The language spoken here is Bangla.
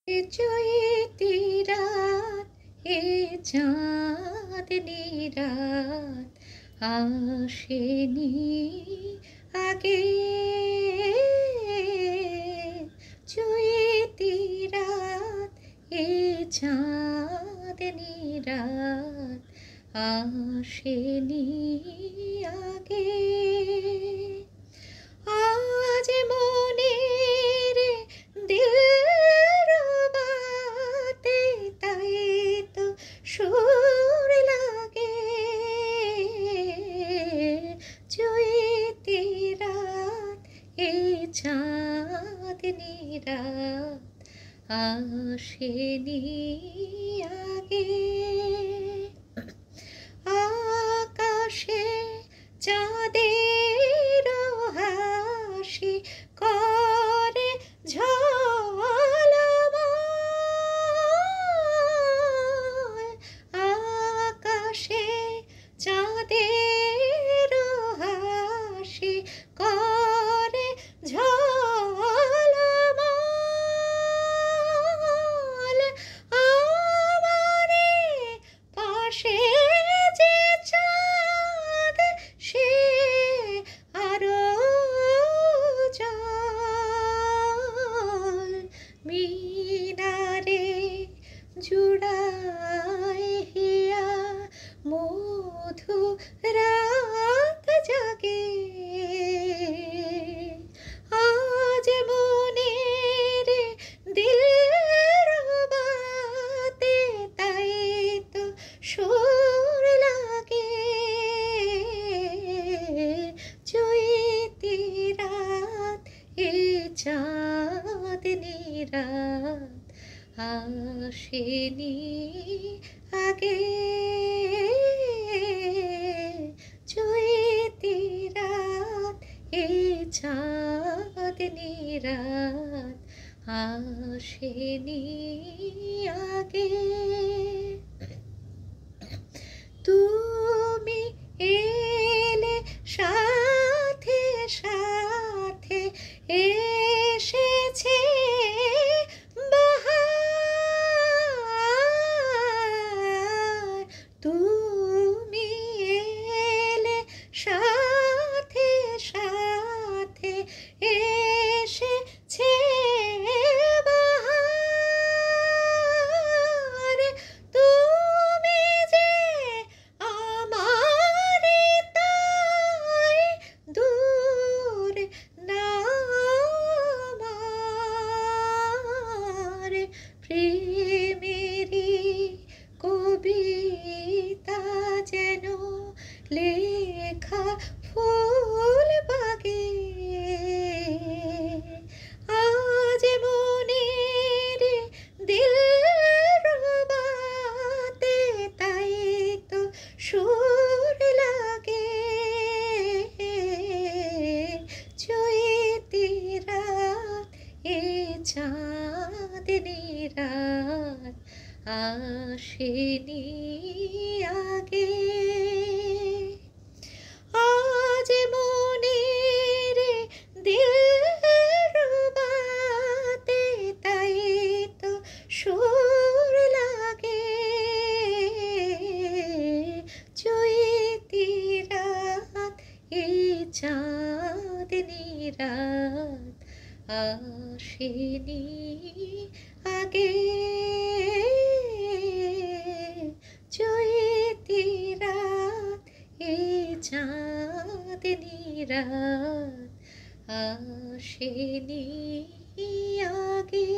এ চৈতি রাত, এ চাঁদনি রাত আসেনি আগে। চৈতি রাত, এ চাঁদনি রাত আসেনি আগে। আজ মনের দিলরুবাতে তাই তো সুর লাগে। চৈতি রাত, এই চাঁদনি রাত আসেনি আগে। আকাশে চাঁদের হাসি করে ঝলমল। আকাশে চাঁদের হাসি করে ঝলমল। আমারে পাশে যে চাঁদ, সে আরো জল। মিনারে জুড়ায় হিয়া মধু রাত জাগে। আজ মনের দিলরুবাতে তাই তো সুর লাগে। চৈতি রাত, এ চাঁদনি রাত আসেনি আগে। চৈতি রাত, এ চাঁদনি রাত আসেনি আগে। তুমি এলে সাথে সাথে এসেছে বাহার। তুমি এলে সাথে সাথে এসেছে বাহার। তুমি যে আমারে তাই দূর না আমার। প্রেমেরই কবিতা যেন লেখা ফুল বাগে। আজ মনের দিলরুবাতে তাই তো সুর লাগে। চৈতি রাত, এ চাঁদনি রাত আসেনি আগে। আজ মনের দিলরুবাতে তাই তো সুর লাগে। চৈতি রাত, এই চাঁদনি রাত আসেনি আগে। চৈতি রাত, এই চাঁদনি রাত আসেনি আগে।